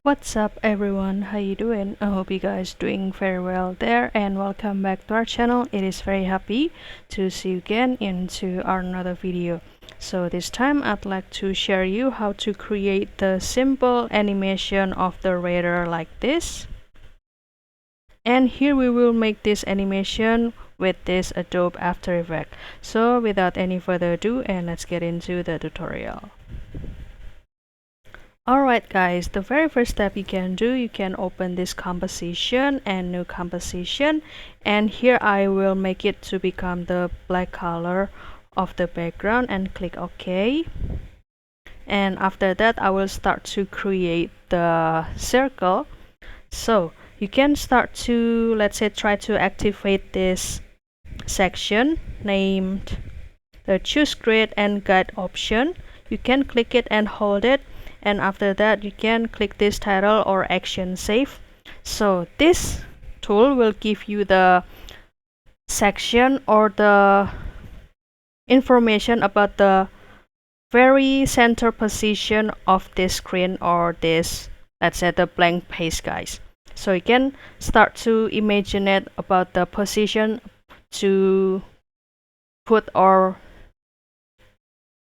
What's up everyone, how you doing? I hope you guys doing very well there, and welcome back to our channel. It is very happy to see you again into our another video. So this time I'd like to share you how to create the simple animation of the radar like this. And here we will make this animation with this Adobe After Effects. So without any further ado, and let's get into the tutorial. Alright guys, the very first step you can do, you can open this composition and new composition, and here I will make it to become the black color of the background and click OK. And after that I will start to create the circle. So you can start to, let's say, try to activate this section named the choose grid and guide option. You can click it and hold it, and after that you can click this title or action save. So this tool will give you the section or the information about the very center position of this screen or this, let's say, the blank page guys. So you can start to imagine it about the position to put or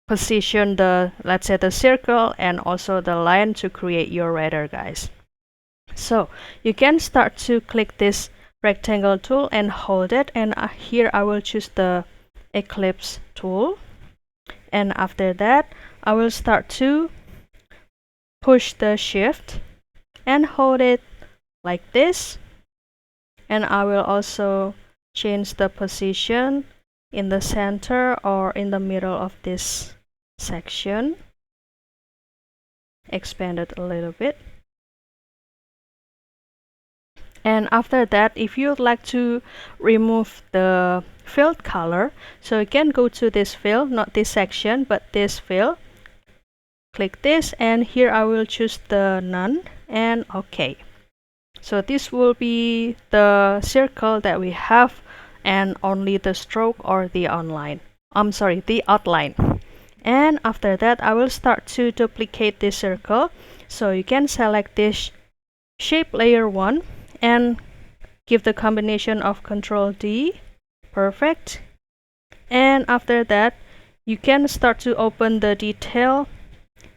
position the, let's say, the circle and also the line to create your radar guys. So you can start to click this rectangle tool and hold it, and here I will choose the ellipse tool, and after that I will start to push the shift and hold it like this, and I will also change the position in the center or in the middle of this section, expand it a little bit. And after that, if you would like to remove the field color, so you can go to this field, not this section but this field, click this, and here I will choose the none and OK. So this will be the circle that we have, and only the stroke or the outline. The outline. And after that I will start to duplicate this circle. So you can select this shape layer 1 and give the combination of Ctrl D. Perfect. And after that you can start to open the detail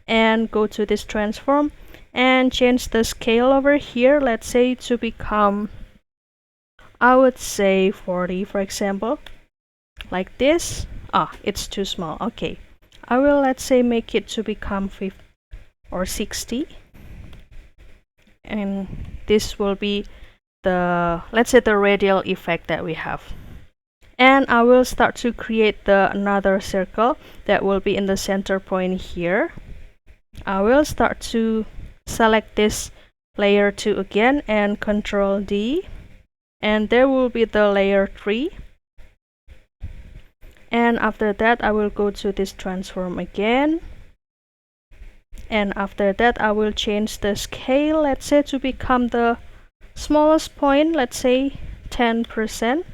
and go to this transform and change the scale over here, let's say to become, I would say 40 for example, like this. It's too small. Okay, I will, let's say, make it to become 50 or 60, and this will be the, let's say, the radial effect that we have. And I will start to create another circle that will be in the center point here. I will start to select this layer 2 again and Ctrl D, and there will be the layer 3. And after that I will go to this transform again, and after that I will change the scale, let's say, to become the smallest point, let's say 10%,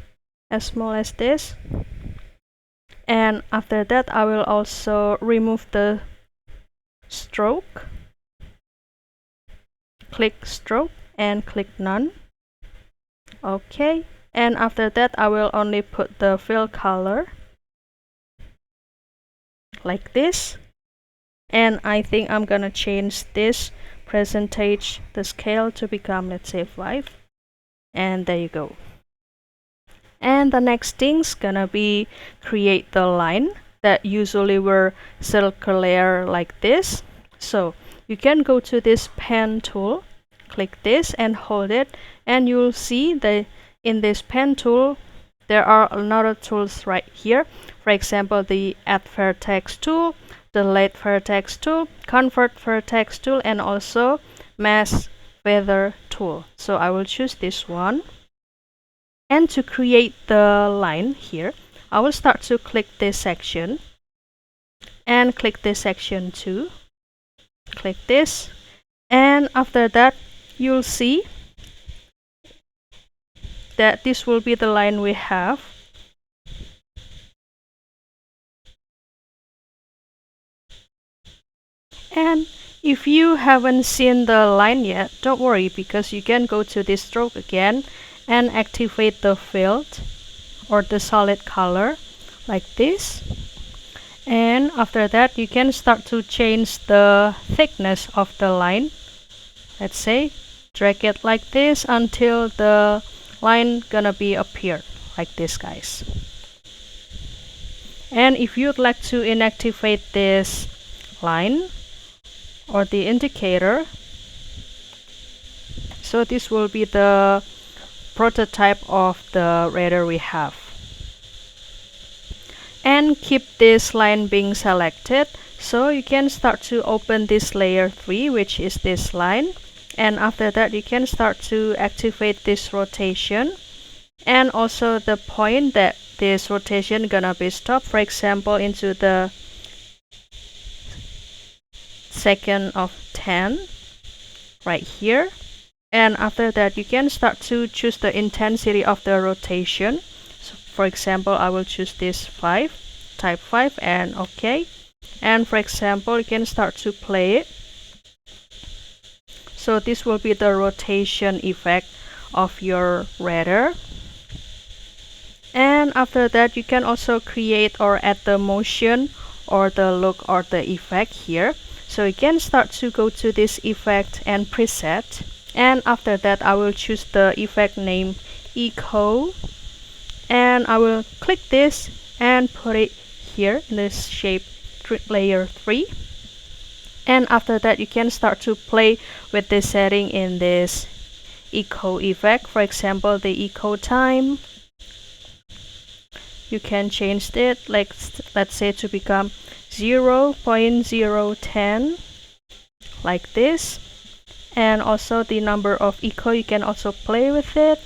as small as this. And after that I will also remove the stroke, click stroke and click none. Okay, and after that I will only put the fill color like this, and I think I'm gonna change this percentage, the scale, to become, let's say, 5, and there you go. And the next thing's gonna be create the line that usually were circular like this. So you can go to this pen tool, click this and hold it, and you'll see that in this pen tool there are another tools right here. For example, the add vertex tool, the delete vertex tool, convert vertex tool, and also mask feather tool. So I will choose this one. And to create the line here, I will start to click this section and click this section too. Click this, and after that you'll see that this will be the line we have. And If you haven't seen the line yet, don't worry, because you can go to this stroke again and activate the field or the solid color like this. And after that, you can start to change the thickness of the line. Let's say drag it like this until the line gonna be appear like this, guys. And if you'd like to inactivate this line or the indicator, so this will be the prototype of the radar we have. And keep this line being selected, so you can start to open this layer 3, which is this line. And after that, you can start to activate this rotation and also the point that this rotation gonna be stopped, for example into the 2nd of 10 right here. And after that, you can start to choose the intensity of the rotation. So for example, I will choose this 5, type 5, and OK. And for example, you can start to play it. So this will be the rotation effect of your radar. And after that, you can also create or add the motion or the look or the effect here. So you can start to go to this effect and preset. And after that, I will choose the effect name Eco. And I will click this and put it here in this shape layer 3. And after that, you can start to play with this setting in this Eco effect. For example, the Eco time. You can change it, like let's say to become 0.010 like this. And also the number of echo, you can also play with it.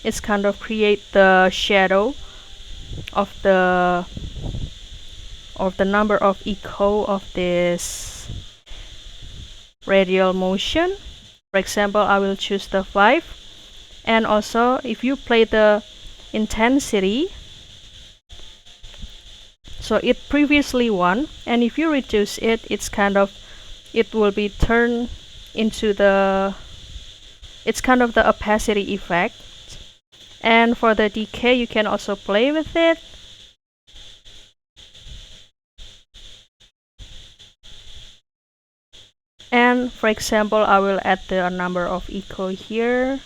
It's kind of create the shadow of the number of echo of this radial motion. For example, I will choose the 5. And also if you play the intensity, so it previously 1, and if you reduce it, it will be turned into it's kind of the opacity effect. And for the decay, you can also play with it. And for example, I will add the number of echo here.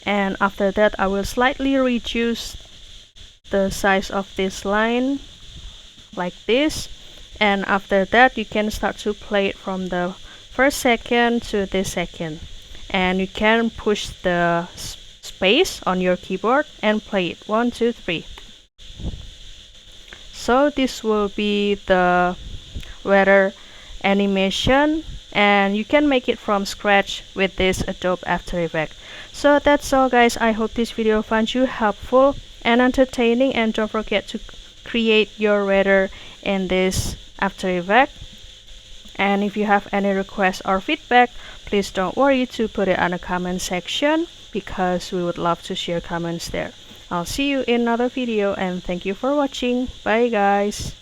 And after that, I will slightly reduce the size of this line like this. And after that, you can start to play it from the 1st second to this second. And you can push the space on your keyboard and play it 1, 2, 3. So this will be the weather animation, and you can make it from scratch with this Adobe After Effects. So that's all, guys. I hope this video found you helpful and entertaining, and don't forget to create your radar in this After Effects. And if you have any requests or feedback, please don't worry to put it on the comment section, because we would love to share comments there. I'll see you in another video, and thank you for watching. Bye, guys.